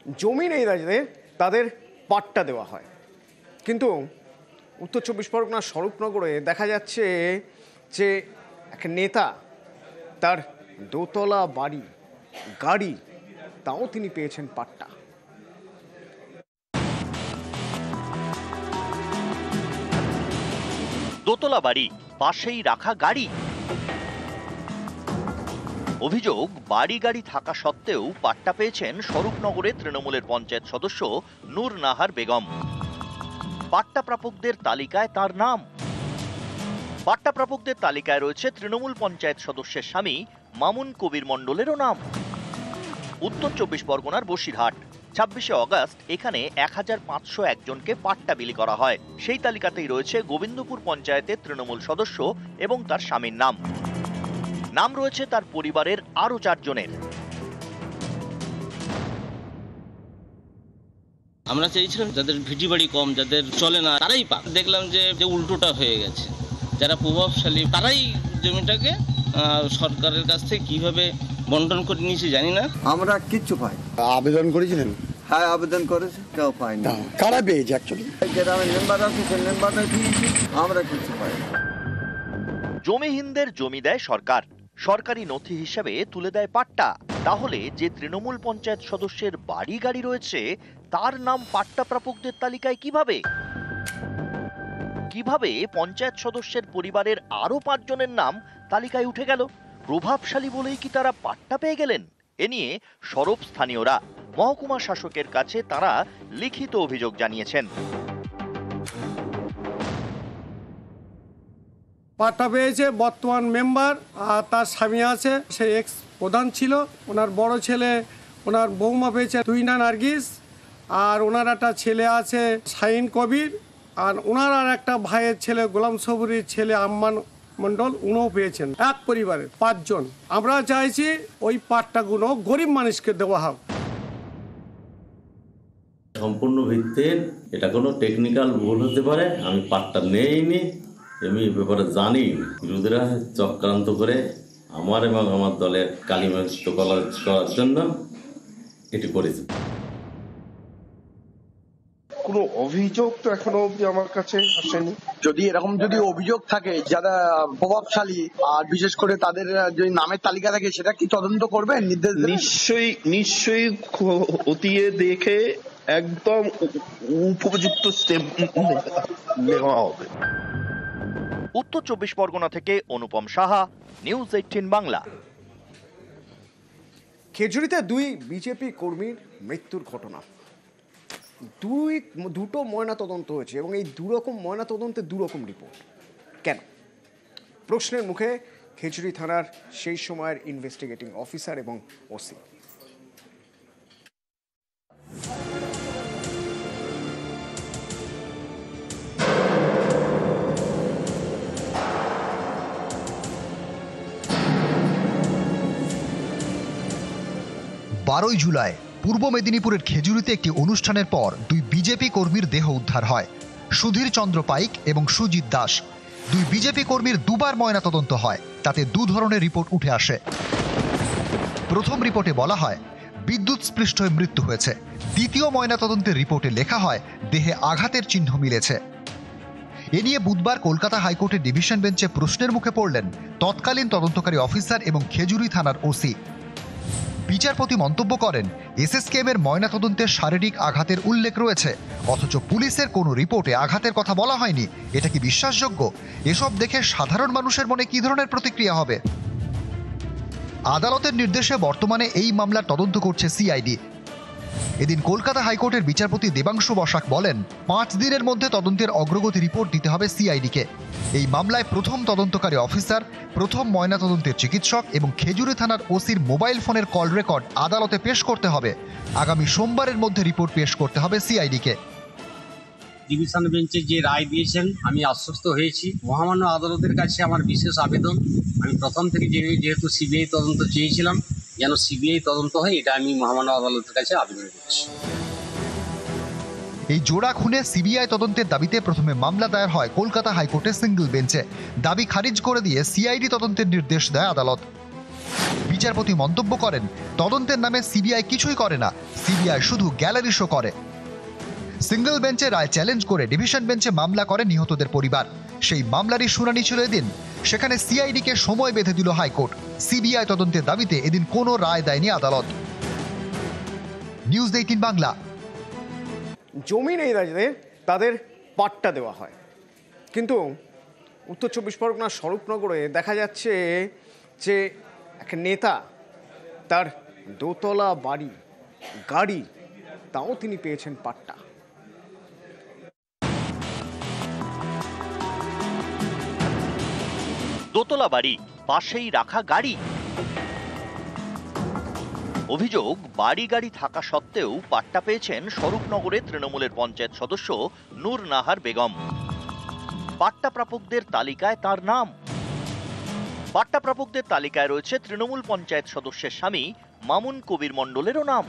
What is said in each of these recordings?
জমি নেই তাদের পাট্টা দেওয়া হয়। কিন্তু উত্তর চব্বিশ পরগনার স্বরূপনগরে দেখা যাচ্ছে যে এক নেতা তার দোতলা গাড়ি তাও তিনি পেয়েছেন পাট্টা। দোতলা বাড়ি, পাশেই রাখা গাড়ি। অভিযোগ, বাড়ি গাড়ি থাকা সত্ত্বেও পাট্টা পেয়েছেন স্বরূপনগরে তৃণমূলের পঞ্চায়েত সদস্য নূর নাহার বেগম। পাট্টা প্রাপকদের তালিকায় তার নাম। পাট্টা প্রাপকদের তালিকায় রয়েছে তৃণমূল পঞ্চায়েত সদস্যের স্বামী মামুন কবির মণ্ডলেরও নাম। উত্তর চব্বিশ পরগনার বসিরহাট 26শে অগস্ট এখানে 1501 জনকে পাট্টা বিলি করা হয়। সেই তালিকাতেই রয়েছে গোবিন্দপুর পঞ্চায়েতের তৃণমূল সদস্য এবং তার স্বামীর নাম রয়েছে তার পরিবারের আরো 4 জনের। আমরা চাইছিলাম যাদের ভিটি বাড়ি কম, যাদের চলে না, তারাই পাক। দেখলাম যে উল্টোটা হয়ে গেছে। যারা প্রভাবশালী তারাই জমিটাকে সরকারের কাছ থেকে কিভাবে বন্টন করে নিয়েছে জানি না। আমরা কিচ্ছু পাই। আবেদন করেছিলেন? হ্যাঁ, আবেদন করেছে, কেউ পাইনি। কারা পেয়েছে অ্যাকচুয়ালি? গ্রামের মেম্বার আছে, মেম্বাররা দিয়েছি, আমরা কিচ্ছু পাই। জমিহীনদের জমি দেয় সরকার, সরকারি নথি হিসেবে তুলে দেয় পাট্টা। তাহলে যে তৃণমূল পঞ্চায়েত সদস্যের বাড়ি গাড়ি রয়েছে তার নাম পাট্টা প্রাপকদের তালিকায় কিভাবে পঞ্চায়েত সদস্যের পরিবারের আরো 5 জনের নাম তালিকায় উঠে গেল? প্রভাবশালী বলেই কি তারা পাট্টা পেয়ে গেলেন? এ নিয়ে সরব স্থানীয়রা মহকুমা শাসকের কাছে তারা লিখিত অভিযোগ জানিয়েছেন। পাট্টা পেয়েছে বর্তমান মেম্বার, আর তার স্বামী আছে, সে এক্স প্রধান ছিল। ওনার বড় ছেলে, ওনার বৌমা পেয়েছে তুইনা নার্গিস, আর ওনার একটা ছেলে আছে শাহিন কবির, আর ওনার আর একটা ভাইয়ের ছেলে গোলাম সবুরির ছেলে আম্মান মণ্ডল, উনিও পেয়েছেন। এক পরিবারের 5 জন। আমরা চাইছি ওই পাট্টাগুলো গরিব মানুষকে দেওয়া হোক। সম্পূর্ণ ভিত্তির এটা কোনো টেকনিক্যাল ভুল হতে পারে। আমি পাট্টা নেইনি, আমি এই ব্যাপারে জানি। বিরোধীরা চক্রান্ত করে আমার এবং আমার দলের কালিমালিপ্ত করার জন্য এটি করেছে। কোনো অভিযোগ তো এখনো অবধি আমার কাছে আসেনি। যদি এরকম অভিযোগ থাকে, যারা প্রভাবশালী আর বিশেষ করে তাদের যদি নামের তালিকা থাকে, সেটা কি তদন্ত করবেন? নিশ্চয়ই খতিয়ে দেখে একদম উপযুক্ত স্টেপ নেওয়া হবে। উত্তর চব্বিশ পরগনা থেকে অনুপম সাহা, নিউজ 18 বাংলা। খেজুরিতে 2 বিজেপি কর্মীর মৃত্যুর ঘটনা। দুটো ময়না তদন্ত হয়েছে এবং এই দুরকম ময়না তদন্তে দুরকম রিপোর্ট। কেন? প্রশ্নের মুখে খেজুরি থানার সেই সময়ের ইনভেস্টিগেটিং অফিসার এবং ওসি। জুলাই পূর্ব মেদিনীপুরের খেজুরিতে একটি অনুষ্ঠানের পর 2 বিজেপি কর্মীর দেহ উদ্ধার হয়। সুধীর চন্দ্র পাইক এবং সুজিত দাস। 2 বিজেপি কর্মীর 2 বার ময়নাতদন্ত হয়, তাতে 2 ধরনের রিপোর্ট উঠে আসে। প্রথম রিপোর্টে বলা হয় বিদ্যুৎ স্পৃষ্ট হয়ে মৃত্যু হয়েছে। দ্বিতীয় ময়নাতদন্তের রিপোর্টে লেখা হয় দেহে আঘাতের চিহ্ন মিলেছে। এ নিয়ে বুধবার কলকাতা হাইকোর্টের ডিভিশন বেঞ্চে প্রশ্নের মুখে পড়লেন তৎকালীন তদন্তকারী অফিসার এবং খেজুরি থানার ওসি। বিচারপতি মন্তব্য করেন, এসএসকেএম এর ময়নাতদন্তের শারীরিক আঘাতের উল্লেখ রয়েছে, অথচ পুলিশের কোনো রিপোর্টে আঘাতের কথা বলা হয়নি। এটা কি বিশ্বাসযোগ্য? এসব দেখে সাধারণ মানুষের মনে কি ধরনের প্রতিক্রিয়া হবে? আদালতের নির্দেশে বর্তমানে এই মামলার তদন্ত করছে সিআইডি। এদিন কলকাতা হাইকোর্টের বিচারপতি দেবাংশু বসাক বলেন, 5 দিনের মধ্যে তদন্তের অগ্রগতি রিপোর্ট দিতে হবে সিআইডিকে। এই মামলায় প্রথম তদন্তকারী অফিসার, প্রথম ময়নাতদন্তের চিকিৎসক এবং খেজুরি থানার ওসির মোবাইল ফোনের কল রেকর্ড আদালতে পেশ করতে হবে। আগামী সোমবারের মধ্যে রিপোর্ট পেশ করতে হবে সিআইডিকে। ডিভিশন বেঞ্চে যে রায় দিয়েছেন আমি আশ্বস্ত হয়েছি। মহামান্য আদালতের কাছে আমার বিশেষ আবেদন, আমি প্রথম থেকে যেহেতু সিবিআই তদন্ত চেয়েছিলাম, যেন সিবিআই তদন্ত হয়, এটা আমি মহামান্য আদালতের কাছে আবেদন করছি। এই জোড়া খুনে সিবিআই তদন্তের দাবিতে প্রথমে মামলা দায়ের হয় কলকাতা হাইকোর্টের সিঙ্গল বেঞ্চে। দাবি খারিজ করে দিয়ে সিআইডি তদন্তের নির্দেশ দেয় আদালত। বিচারপতি মন্তব্য করেন, তদন্তের নামে সিবিআই কিছুই করে না, সিবিআই শুধু গ্যালারি শো করে। সিঙ্গেল বেঞ্চে রায় চ্যালেঞ্জ করে ডিভিশন বেঞ্চে মামলা করে নিহতদের পরিবার। সেই মামলারই শুনানি ছিল এদিন। সেখানে সিআইডিকে সময় বেঁধে দিল হাইকোর্ট। সিবিআই তদন্তের দাবিতে এদিন কোনো রায় দেয়নি আদালত। নিউজ 18 বাংলা। জমি নেই তাদের পাট্টা দেওয়া হয়, কিন্তু উত্তর 24 পরগনার স্বরূপনগরে দেখা যাচ্ছে যে এক নেতা তার দোতলা বাড়ি গাড়ি তাও তিনি পেয়েছেন পাট্টা। দোতলা বাড়ি, পাশেই রাখা গাড়ি। অভিযোগ, বাড়ি গাড়ি থাকা সত্ত্বেও পাট্টা পেয়েছেন স্বরূপনগরের তৃণমূলের পঞ্চায়েত সদস্য নূর নাহার বেগম। পাট্টা প্রাপকদের তালিকায় তার নাম। পাট্টা প্রাপকদের তালিকায় রয়েছে তৃণমূল পঞ্চায়েত সদস্যের স্বামী মামুন কবির মণ্ডলেরও নাম।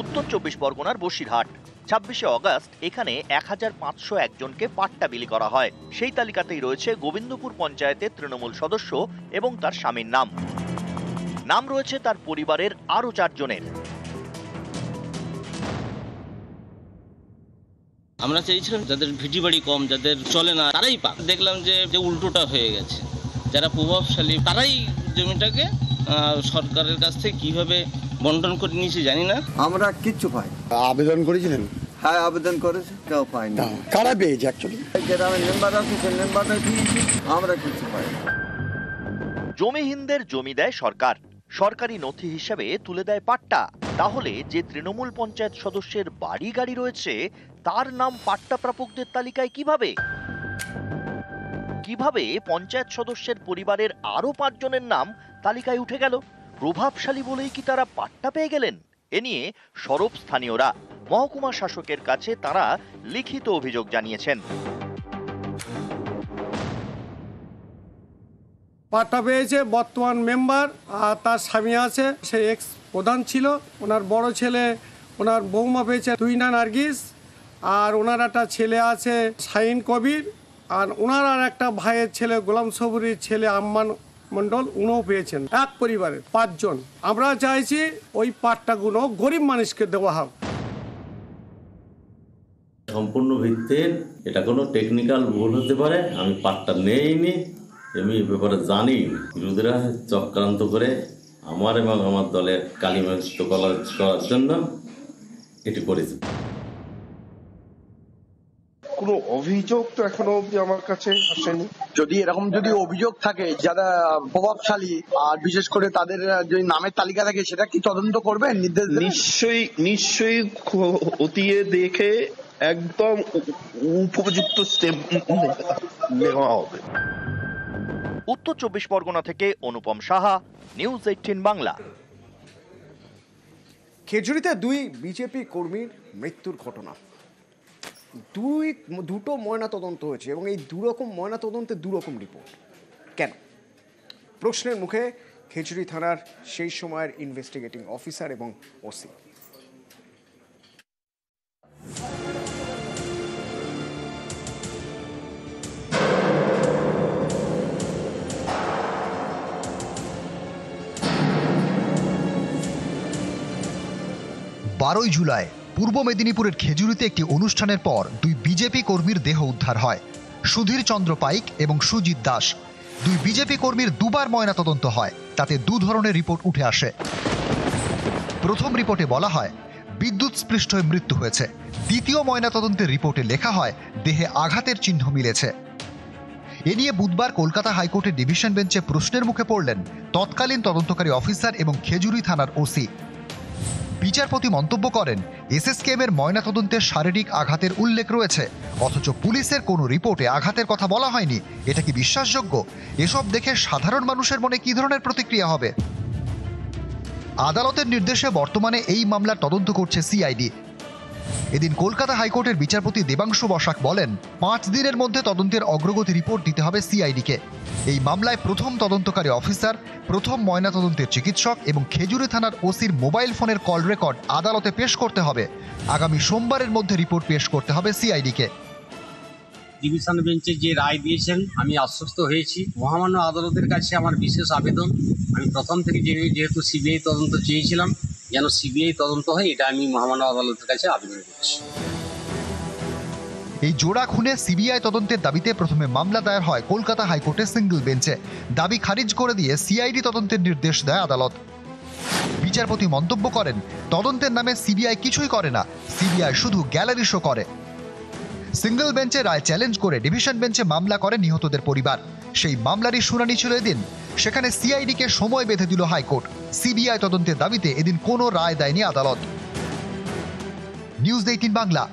উত্তর 24 পরগনার বসিরহাট। 26শে অগস্ট এখানে 1501 জনকে পাট্টা বিলি করা হয়। সেই তালিকাতেই রয়েছে গোবিন্দপুর পঞ্চায়েতের তৃণমূল সদস্য এবং তার স্বামীর নাম। নাম রয়েছে তার পরিবারের আরো 4 জনের। আমরা চেয়েছিলাম যাদের ভিটি বাড়ি কম, যাদের চলে না, তারাই পাক। দেখলাম যে উল্টোটা হয়ে গেছে। যারা প্রভাবশালী তারাই জমিটাকে সরকারের কাছ থেকে কিভাবে বন্টন করে নিয়েছে জানি না। আমরা কিচ্ছু পাই। আবেদন করেছিলেন? হ্যাঁ, আবেদন করেছে, কেউ পাইনি। কারা পেয়েছে অ্যাকচুয়ালি? গ্রামের মেম্বার আছে, সেই মেম্বারটা দিয়েছি, আমরা কিছু পাই। জমিহীনদের জমি দেয় সরকার, সরকারি নথি হিসেবে তুলে দেয় পাট্টা। তাহলে যে তৃণমূল পঞ্চায়েত সদস্যের বাড়ি গাড়ি রয়েছে তার নাম পাট্টা প্রাপকদের তালিকায় কিভাবে? কিভাবে পঞ্চায়েত সদস্যের পরিবারের আরো 5 জনের নাম তালিকায় উঠে গেল? প্রভাবশালী বলেই কি তারা পাট্টা পেয়ে গেলেন? এ নিয়ে সরব স্থানীয়রা। মহকুমা শাসকের কাছে তারা লিখিত অভিযোগ জানিয়েছেন। পাট্টা পেয়েছে বর্তমান মেম্বার, আর তার স্বামী আছে, সে এক্স প্রধান ছিল। ওনার বড় ছেলে, ওনার বৌমা পেয়েছে তুইনা নার্গিস, আর ওনার একটা ছেলে আছে শাহিন কবির, আর ওনার আর একটা ভাইয়ের ছেলে গোলাম সবুরির ছেলে আম্মান মণ্ডল, উনিও পেয়েছেন। এক পরিবারের 5 জন। আমরা চাইছি ওই পাট্টাগুলো গরিব মানুষকে দেওয়া হোক। সম্পূর্ণ ভিত্তির এটা কোনো টেকনিক্যাল ভুল হতে পারে, আমি পাট্টা নেইনি, আমি এই ব্যাপারে জানি। বিরোধীরা চক্রান্ত করে আমার এবং আমার দলের কালিমালিপ্ত করার জন্য এটি করেছে। কোনো অভিযোগ তো এখনো অবধি আমার কাছে আসেনি। যদি এরকম অভিযোগ থাকে, যারা প্রভাবশালী আর বিশেষ করে তাদের যদি নামের তালিকা থাকে, সেটা কি তদন্ত করবেন? নির্দেশ নিশ্চয়ই খতিয়ে দেখে একদম উপযুক্ত স্টেপ নেওয়া হবে। উত্তর 24 পরগনা থেকে অনুপম সাহা, নিউজ 18 বাংলা। খেজুরিতে 2 বিজেপি কর্মীর মৃত্যুর ঘটনা। দুটো ময়না তদন্ত হয়েছে এবং এই দুরকম ময়না তদন্তে দুরকম রিপোর্ট। কেন? প্রশ্নের মুখে খেজুরি থানার সেই সময়ের ইনভেস্টিগেটিং অফিসার এবং ওসি। জুলাই পূর্ব মেদিনীপুরের খেজুরিতে একটি অনুষ্ঠানের পর 2 বিজেপি কর্মীর দেহ উদ্ধার হয়। সুধীর চন্দ্র পাইক এবং সুজিত দাস। 2 বিজেপি কর্মীর 2বার ময়নাতদন্ত হয়, তাতে 2 ধরনের রিপোর্ট উঠে আসে। প্রথম রিপোর্টে বলা হয় বিদ্যুৎ স্পৃষ্ট হয়ে মৃত্যু হয়েছে। দ্বিতীয় ময়নাতদন্তের রিপোর্টে লেখা হয় দেহে আঘাতের চিহ্ন মিলেছে। এ নিয়ে বুধবার কলকাতা হাইকোর্টের ডিভিশন বেঞ্চে প্রশ্নের মুখে পড়লেন তৎকালীন তদন্তকারী অফিসার এবং খেজুরি থানার ওসি। বিচারপতি মন্তব্য করেন, এসএসকেএম এর ময়নাতদন্তে শারীরিক আঘাতের উল্লেখ রয়েছে, অথচ পুলিশের কোনো রিপোর্টে আঘাতের কথা বলা হয়নি। এটা কি বিশ্বাসযোগ্য? এসব দেখে সাধারণ মানুষের মনে কি ধরনের প্রতিক্রিয়া হবে? আদালতের নির্দেশে বর্তমানে এই মামলার তদন্ত করছে সিআইডি। এদিন কলকাতা হাইকোর্টের বিচারপতি দেবাংশু বসাক বলেন, 5 দিনের মধ্যে তদন্তের অগ্রগতি রিপোর্ট দিতে হবে সিআইডিকে। এই মামলায় প্রথম তদন্তকারী অফিসার, প্রথম ময়নাতদন্তের চিকিৎসক এবং খেজুরি থানার ওসির মোবাইল ফোনের কল রেকর্ড আদালতে পেশ করতে হবে। আগামী সোমবারের মধ্যে রিপোর্ট পেশ করতে হবে সিআইডিকে। ডিভিশন বেঞ্চে যে রায় দিয়েছেন আমি আশ্বস্ত হয়েছি। মহামান্য আদালতের কাছে আমার বিশেষ আবেদন, আমি প্রথম থেকে যেহেতু সিবিআই তদন্ত চেয়েছিলাম, যেন সিবিআই তদন্ত হয়, এটা আমি মহামান্য আদালতের কাছে আবেদন করছি। এই জোড়া খুনে সিবিআই তদন্তের দাবিতে প্রথমে মামলা দায়ের হয় কলকাতা হাইকোর্টের সিঙ্গল বেঞ্চে। দাবি খারিজ করে দিয়ে সিআইডি তদন্তের নির্দেশ দেয় আদালত। বিচারপতি মন্তব্য করেন, তদন্তের নামে সিবিআই কিছুই করে না, সিবিআই শুধু গ্যালারি শো করে। সিঙ্গল বেঞ্চে রায় চ্যালেঞ্জ করে ডিভিশন বেঞ্চে মামলা করে নিহতদের পরিবার। সেই মামলারই শুনানি ছিল এদিন। সেখানে সিআইডিকে সময় বেঁধে দিল হাইকোর্ট। সিবিআই তদন্তের দাবিতে এদিন কোনো রায় দেয়নি আদালত। নিউজ 18 বাংলা।